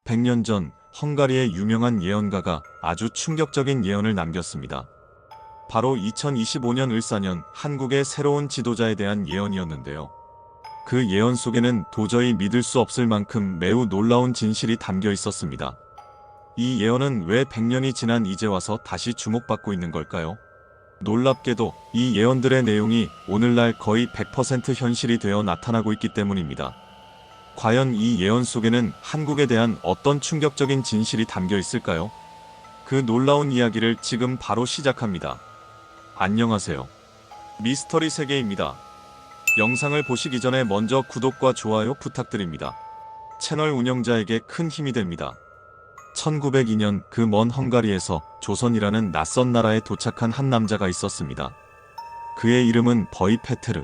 100년 전 헝가리의 유명한 예언가가 아주 충격적인 예언을 남겼습니다. 바로 2025년 을사년 한국의 새로운 지도자에 대한 예언이었는데요. 그 예언 속에는 도저히 믿을 수 없을 만큼 매우 놀라운 진실이 담겨 있었습니다. 이 예언은 왜 100년이 지난 이제 와서 다시 주목받고 있는 걸까요? 놀랍게도 이 예언들의 내용이 오늘날 거의 100% 현실이 되어 나타나고 있기 때문입니다. 과연 이 예언 속에는 한국에 대한 어떤 충격적인 진실이 담겨 있을까요? 그 놀라운 이야기를 지금 바로 시작합니다. 안녕하세요. 미스터리 세계입니다. 영상을 보시기 전에 먼저 구독과 좋아요 부탁드립니다. 채널 운영자에게 큰 힘이 됩니다. 1902년 그 먼 헝가리에서 조선이라는 낯선 나라에 도착한 한 남자가 있었습니다. 그의 이름은 버이 페테르.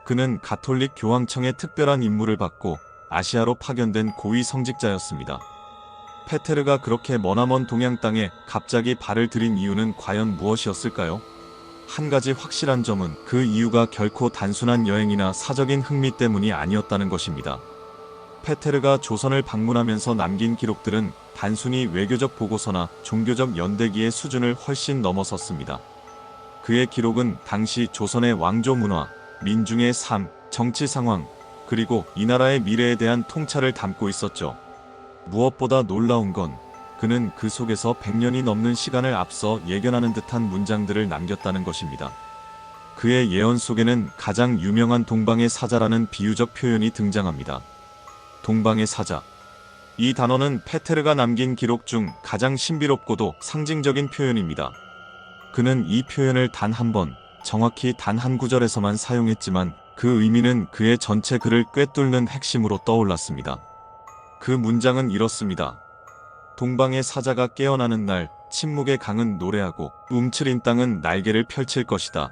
그는 가톨릭 교황청의 특별한 임무를 받고 아시아로 파견된 고위 성직자였습니다. 페테르가 그렇게 머나먼 동양 땅에 갑자기 발을 들인 이유는 과연 무엇이었을까요? 한 가지 확실한 점은 그 이유가 결코 단순한 여행이나 사적인 흥미 때문이 아니었다는 것입니다. 페테르가 조선을 방문하면서 남긴 기록들은 단순히 외교적 보고서나 종교적 연대기의 수준을 훨씬 넘어섰습니다. 그의 기록은 당시 조선의 왕조 문화, 민중의 삶, 정치 상황, 그리고 이 나라의 미래에 대한 통찰을 담고 있었죠. 무엇보다 놀라운 건 그는 그 속에서 100년이 넘는 시간을 앞서 예견하는 듯한 문장들을 남겼다는 것입니다. 그의 예언 속에는 가장 유명한 동방의 사자라는 비유적 표현이 등장합니다. 동방의 사자. 이 단어는 페테르가 남긴 기록 중 가장 신비롭고도 상징적인 표현입니다. 그는 이 표현을 단 한 번, 정확히 단 한 구절에서만 사용했지만 그 의미는 그의 전체 글을 꿰뚫는 핵심으로 떠올랐습니다. 그 문장은 이렇습니다. 동방의 사자가 깨어나는 날 침묵의 강은 노래하고 움츠린 땅은 날개를 펼칠 것이다.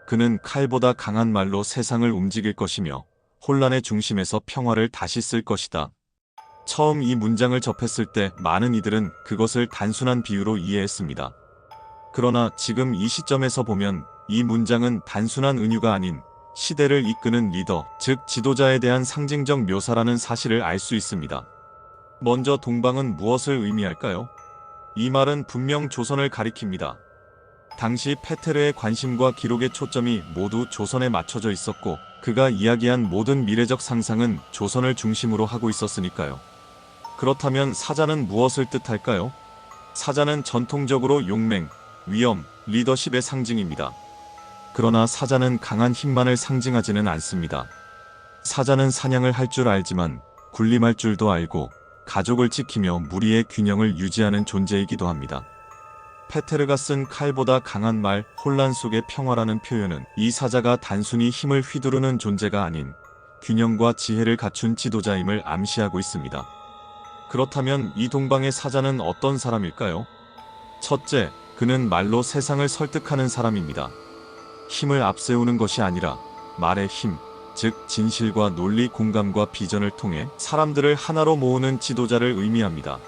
그는 칼보다 강한 말로 세상을 움직일 것이며 혼란의 중심에서 평화를 다시 쓸 것이다. 처음 이 문장을 접했을 때 많은 이들은 그것을 단순한 비유로 이해했습니다. 그러나 지금 이 시점에서 보면 이 문장은 단순한 은유가 아닌 시대를 이끄는 리더, 즉 지도자에 대한 상징적 묘사라는 사실을 알 수 있습니다. 먼저 동방은 무엇을 의미할까요? 이 말은 분명 조선을 가리킵니다. 당시 페테르의 관심과 기록의 초점이 모두 조선에 맞춰져 있었고 그가 이야기한 모든 미래적 상상은 조선을 중심으로 하고 있었으니까요. 그렇다면 사자는 무엇을 뜻할까요? 사자는 전통적으로 용맹, 위엄, 리더십의 상징입니다. 그러나 사자는 강한 힘만을 상징하지는 않습니다. 사자는 사냥을 할 줄 알지만 군림할 줄도 알고 가족을 지키며 무리의 균형을 유지하는 존재이기도 합니다. 페테르가 쓴 칼보다 강한 말, 혼란 속의 평화라는 표현은 이 사자가 단순히 힘을 휘두르는 존재가 아닌 균형과 지혜를 갖춘 지도자임을 암시하고 있습니다. 그렇다면 이 동방의 사자는 어떤 사람일까요? 첫째, 그는 말로 세상을 설득하는 사람입니다. 힘을 앞세우는 것이 아니라 말의 힘, 즉 진실과 논리, 공감과 비전을 통해 사람들을 하나로 모으는 지도자를 의미합니다.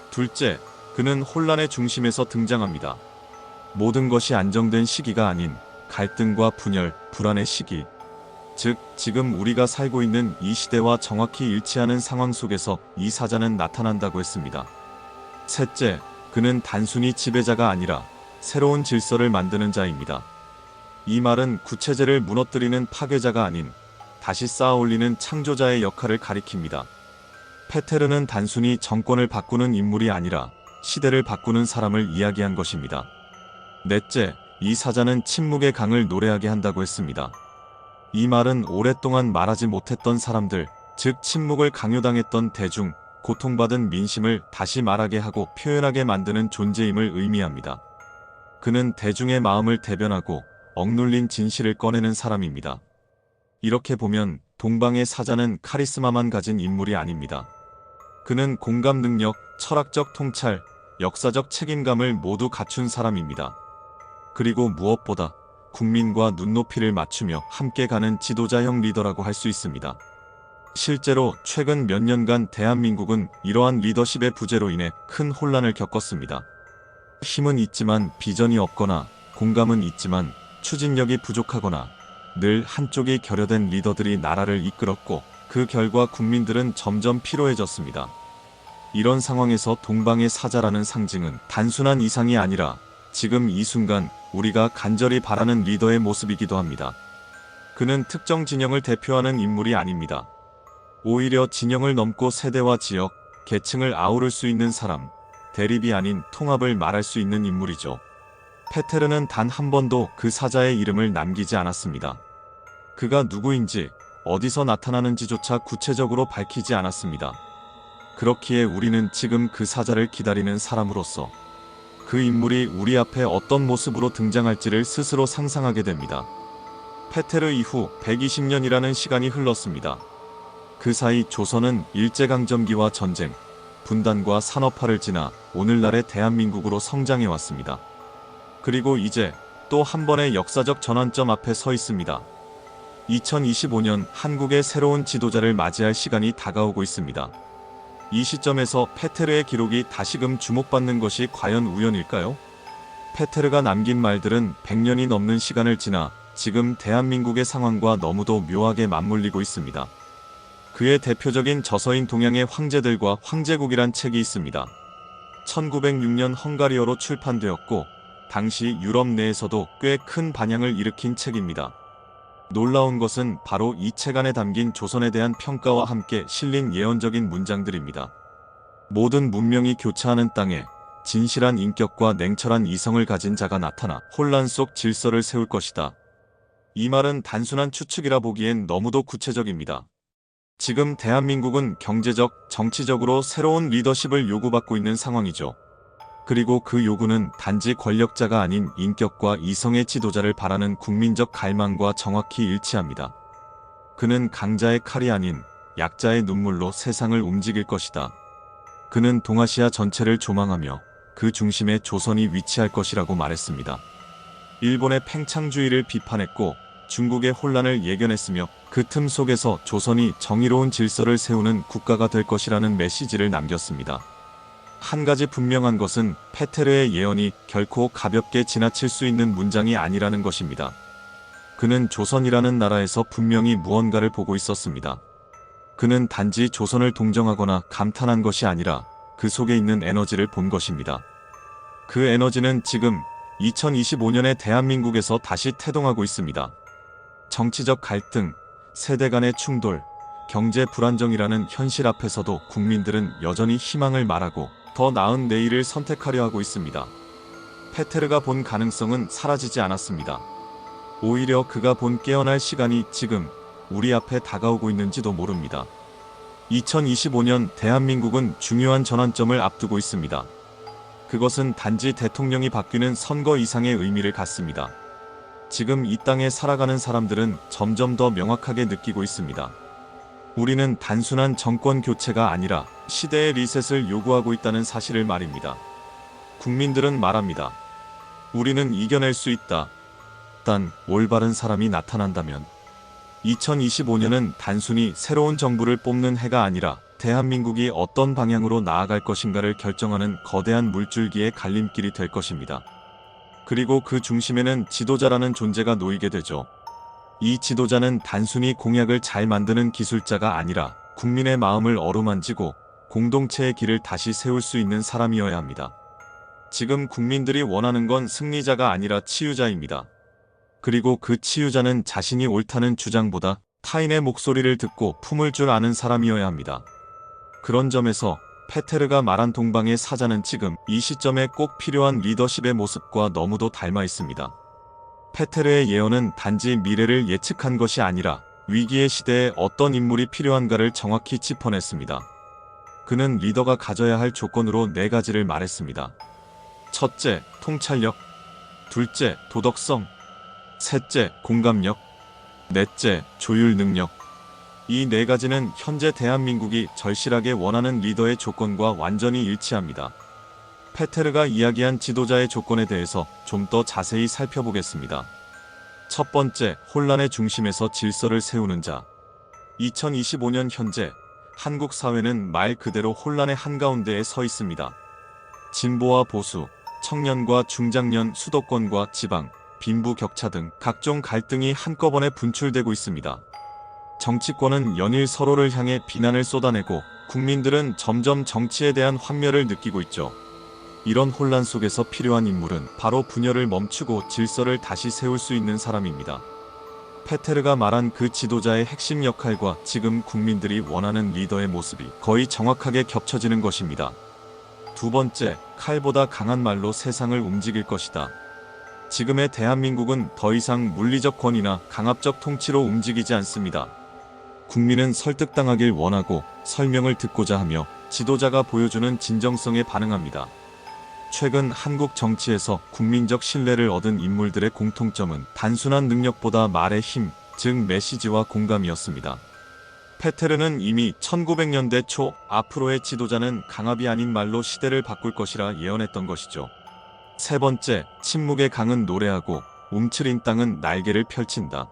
둘째, 그는 혼란의 중심에서 등장합니다. 모든 것이 안정된 시기가 아닌 갈등과 분열, 불안의 시기, 즉 지금 우리가 살고 있는 이 시대와 정확히 일치하는 상황 속에서 이 사자는 나타난다고 했습니다. 셋째, 그는 단순히 지배자가 아니라 새로운 질서를 만드는 자입니다. 이 말은 구체제를 무너뜨리는 파괴자가 아닌 다시 쌓아올리는 창조자의 역할을 가리킵니다. 페테르는 단순히 정권을 바꾸는 인물이 아니라 시대를 바꾸는 사람을 이야기한 것입니다. 넷째, 이 사자는 침묵의 강을 노래하게 한다고 했습니다. 이 말은 오랫동안 말하지 못했던 사람들, 즉 침묵을 강요당했던 대중, 고통받은 민심을 다시 말하게 하고 표현하게 만드는 존재임을 의미합니다. 그는 대중의 마음을 대변하고 억눌린 진실을 꺼내는 사람입니다. 이렇게 보면 동방의 사자는 카리스마만 가진 인물이 아닙니다. 그는 공감 능력, 철학적 통찰, 역사적 책임감을 모두 갖춘 사람입니다. 그리고 무엇보다 국민과 눈높이를 맞추며 함께 가는 지도자형 리더라고 할 수 있습니다. 실제로 최근 몇 년간 대한민국은 이러한 리더십의 부재로 인해 큰 혼란을 겪었습니다. 힘은 있지만 비전이 없거나 공감은 있지만 추진력이 부족하거나 늘 한쪽이 결여된 리더들이 나라를 이끌었고 그 결과 국민들은 점점 피로해졌습니다. 이런 상황에서 동방의 사자라는 상징은 단순한 이상이 아니라 지금 이 순간 우리가 간절히 바라는 리더의 모습이기도 합니다. 그는 특정 진영을 대표하는 인물이 아닙니다. 오히려 진영을 넘고 세대와 지역, 계층을 아우를 수 있는 사람, 대립이 아닌 통합을 말할 수 있는 인물이죠. 페테르는 단 한 번도 그 사자의 이름을 남기지 않았습니다. 그가 누구인지, 어디서 나타나는지조차 구체적으로 밝히지 않았습니다. 그렇기에 우리는 지금 그 사자를 기다리는 사람으로서 그 인물이 우리 앞에 어떤 모습으로 등장할지를 스스로 상상하게 됩니다. 페테르 이후 120년이라는 시간이 흘렀습니다. 그 사이 조선은 일제강점기와 전쟁, 분단과 산업화를 지나 오늘날의 대한민국으로 성장해왔습니다. 그리고 이제 또 한 번의 역사적 전환점 앞에 서 있습니다. 2025년 한국의 새로운 지도자를 맞이할 시간이 다가오고 있습니다. 이 시점에서 페테르의 기록이 다시금 주목받는 것이 과연 우연일까요? 페테르가 남긴 말들은 100년이 넘는 시간을 지나 지금 대한민국의 상황과 너무도 묘하게 맞물리고 있습니다. 그의 대표적인 저서인 동양의 황제들과 황제국이란 책이 있습니다. 1906년 헝가리어로 출판되었고 당시 유럽 내에서도 꽤 큰 반향을 일으킨 책입니다. 놀라운 것은 바로 이 책 안에 담긴 조선에 대한 평가와 함께 실린 예언적인 문장들입니다. 모든 문명이 교차하는 땅에 진실한 인격과 냉철한 이성을 가진 자가 나타나 혼란 속 질서를 세울 것이다. 이 말은 단순한 추측이라 보기엔 너무도 구체적입니다. 지금 대한민국은 경제적, 정치적으로 새로운 리더십을 요구받고 있는 상황이죠. 그리고 그 요구는 단지 권력자가 아닌 인격과 이성의 지도자를 바라는 국민적 갈망과 정확히 일치합니다. 그는 강자의 칼이 아닌 약자의 눈물로 세상을 움직일 것이다. 그는 동아시아 전체를 조망하며 그 중심에 조선이 위치할 것이라고 말했습니다. 일본의 팽창주의를 비판했고 중국의 혼란을 예견했으며 그 틈 속에서 조선이 정의로운 질서를 세우는 국가가 될 것이라는 메시지를 남겼습니다. 한 가지 분명한 것은 페테르의 예언이 결코 가볍게 지나칠 수 있는 문장이 아니라는 것입니다. 그는 조선이라는 나라에서 분명히 무언가를 보고 있었습니다. 그는 단지 조선을 동정하거나 감탄한 것이 아니라 그 속에 있는 에너지를 본 것입니다. 그 에너지는 지금 2025년의 대한민국에서 다시 태동하고 있습니다. 정치적 갈등, 세대 간의 충돌, 경제 불안정이라는 현실 앞에서도 국민들은 여전히 희망을 말하고 더 나은 내일을 선택하려 하고 있습니다. 페테르가 본 가능성은 사라지지 않았습니다. 오히려 그가 본 깨어날 시간이 지금 우리 앞에 다가오고 있는지도 모릅니다. 2025년 대한민국은 중요한 전환점을 앞두고 있습니다. 그것은 단지 대통령이 바뀌는 선거 이상의 의미를 갖습니다. 지금 이 땅에 살아가는 사람들은 점점 더 명확하게 느끼고 있습니다. 우리는 단순한 정권 교체가 아니라 시대의 리셋을 요구하고 있다는 사실을 말입니다. 국민들은 말합니다. 우리는 이겨낼 수 있다. 단 올바른 사람이 나타난다면 2025년은 단순히 새로운 정부를 뽑는 해가 아니라 대한민국이 어떤 방향으로 나아갈 것인가를 결정하는 거대한 물줄기의 갈림길이 될 것입니다. 그리고 그 중심에는 지도자라는 존재가 놓이게 되죠. 이 지도자는 단순히 공약을 잘 만드는 기술자가 아니라 국민의 마음을 어루만지고 공동체의 길을 다시 세울 수 있는 사람이어야 합니다. 지금 국민들이 원하는 건 승리자가 아니라 치유자입니다. 그리고 그 치유자는 자신이 옳다는 주장보다 타인의 목소리를 듣고 품을 줄 아는 사람이어야 합니다. 그런 점에서 페테르가 말한 동방의 사자는 지금 이 시점에 꼭 필요한 리더십의 모습과 너무도 닮아 있습니다. 페테르의 예언은 단지 미래를 예측한 것이 아니라 위기의 시대에 어떤 인물이 필요한가를 정확히 짚어냈습니다. 그는 리더가 가져야 할 조건으로 4가지를 말했습니다. 첫째, 통찰력. 둘째, 도덕성. 셋째, 공감력. 넷째, 조율 능력. 이 4가지는 현재 대한민국이 절실하게 원하는 리더의 조건과 완전히 일치합니다. 페테르가 이야기한 지도자의 조건에 대해서 좀 더 자세히 살펴보겠습니다. 첫 번째, 혼란의 중심에서 질서를 세우는 자. 2025년 현재 한국 사회는 말 그대로 혼란의 한가운데에 서 있습니다. 진보와 보수, 청년과 중장년, 수도권과 지방, 빈부격차 등 각종 갈등이 한꺼번에 분출되고 있습니다. 정치권은 연일 서로를 향해 비난을 쏟아내고 국민들은 점점 정치에 대한 환멸을 느끼고 있죠. 이런 혼란 속에서 필요한 인물은 바로 분열을 멈추고 질서를 다시 세울 수 있는 사람입니다. 페테르가 말한 그 지도자의 핵심 역할과 지금 국민들이 원하는 리더의 모습이 거의 정확하게 겹쳐지는 것입니다. 두 번째, 칼보다 강한 말로 세상을 움직일 것이다. 지금의 대한민국은 더 이상 물리적 권위나 강압적 통치로 움직이지 않습니다. 국민은 설득당하길 원하고 설명을 듣고자 하며 지도자가 보여주는 진정성에 반응합니다. 최근 한국 정치에서 국민적 신뢰를 얻은 인물들의 공통점은 단순한 능력보다 말의 힘, 즉 메시지와 공감이었습니다. 페테르는 이미 1900년대 초 앞으로의 지도자는 강압이 아닌 말로 시대를 바꿀 것이라 예언했던 것이죠. 세 번째, 침묵의 강은 노래하고 움츠린 땅은 날개를 펼친다.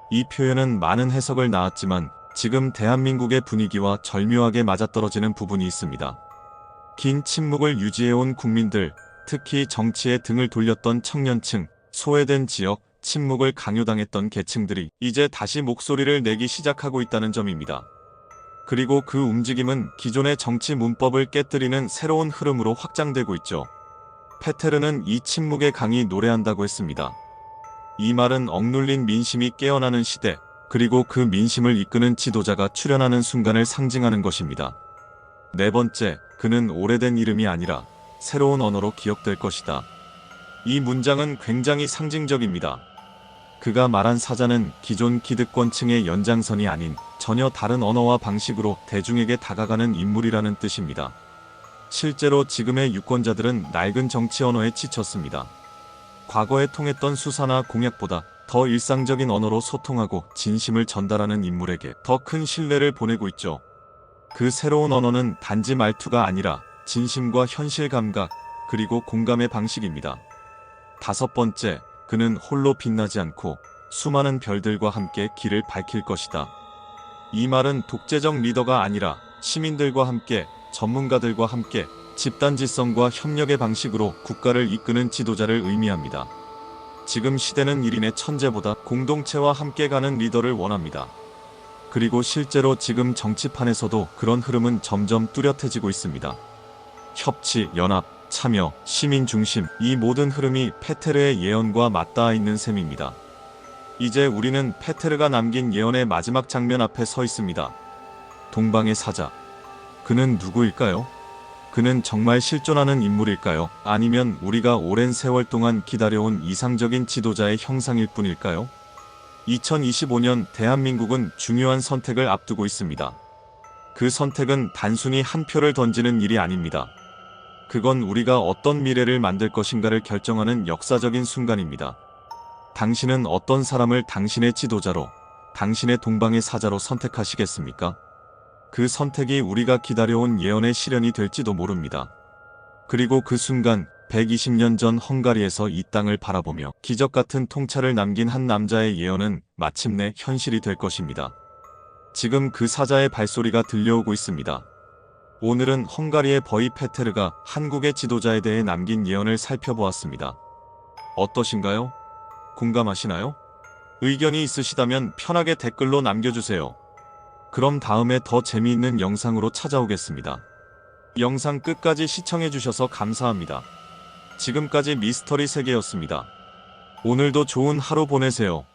이 표현은 많은 해석을 낳았지만 지금 대한민국의 분위기와 절묘하게 맞아떨어지는 부분이 있습니다. 긴 침묵을 유지해온 국민들, 특히 정치에 등을 돌렸던 청년층, 소외된 지역, 침묵을 강요당했던 계층들이 이제 다시 목소리를 내기 시작하고 있다는 점입니다. 그리고 그 움직임은 기존의 정치 문법을 깨뜨리는 새로운 흐름으로 확장되고 있죠. 페테르는 이 침묵의 강이 노래한다고 했습니다. 이 말은 억눌린 민심이 깨어나는 시대, 그리고 그 민심을 이끄는 지도자가 출현하는 순간을 상징하는 것입니다. 네 번째, 그는 오래된 이름이 아니라 새로운 언어로 기억될 것이다. 이 문장은 굉장히 상징적입니다. 그가 말한 사자는 기존 기득권층의 연장선이 아닌 전혀 다른 언어와 방식으로 대중에게 다가가는 인물이라는 뜻입니다. 실제로 지금의 유권자들은 낡은 정치 언어에 지쳤습니다. 과거에 통했던 수사나 공약보다 더 일상적인 언어로 소통하고 진심을 전달하는 인물에게 더 큰 신뢰를 보내고 있죠. 그 새로운 언어는 단지 말투가 아니라 진심과 현실 감각, 그리고 공감의 방식입니다. 다섯 번째, 그는 홀로 빛나지 않고 수많은 별들과 함께 길을 밝힐 것이다. 이 말은 독재적 리더가 아니라 시민들과 함께, 전문가들과 함께 집단지성과 협력의 방식으로 국가를 이끄는 지도자를 의미합니다. 지금 시대는 1인의 천재보다 공동체와 함께 가는 리더를 원합니다. 그리고 실제로 지금 정치판에서도 그런 흐름은 점점 뚜렷해지고 있습니다. 협치, 연합, 참여, 시민 중심, 이 모든 흐름이 페테르의 예언과 맞닿아 있는 셈입니다. 이제 우리는 페테르가 남긴 예언의 마지막 장면 앞에 서 있습니다. 동방의 사자. 그는 누구일까요? 그는 정말 실존하는 인물일까요? 아니면 우리가 오랜 세월 동안 기다려온 이상적인 지도자의 형상일 뿐일까요? 2025년 대한민국은 중요한 선택을 앞두고 있습니다. 그 선택은 단순히 한 표를 던지는 일이 아닙니다. 그건 우리가 어떤 미래를 만들 것인가를 결정하는 역사적인 순간입니다. 당신은 어떤 사람을 당신의 지도자로, 당신의 동방의 사자로 선택하시겠습니까? 그 선택이 우리가 기다려온 예언의 실현이 될지도 모릅니다. 그리고 그 순간 120년 전 헝가리에서 이 땅을 바라보며 기적 같은 통찰을 남긴 한 남자의 예언은 마침내 현실이 될 것입니다. 지금 그 사자의 발소리가 들려오고 있습니다. 오늘은 헝가리의 버이 페테르가 한국의 지도자에 대해 남긴 예언을 살펴보았습니다. 어떠신가요? 공감하시나요? 의견이 있으시다면 편하게 댓글로 남겨주세요. 그럼 다음에 더 재미있는 영상으로 찾아오겠습니다. 영상 끝까지 시청해주셔서 감사합니다. 지금까지 미스터리 세계였습니다. 오늘도 좋은 하루 보내세요.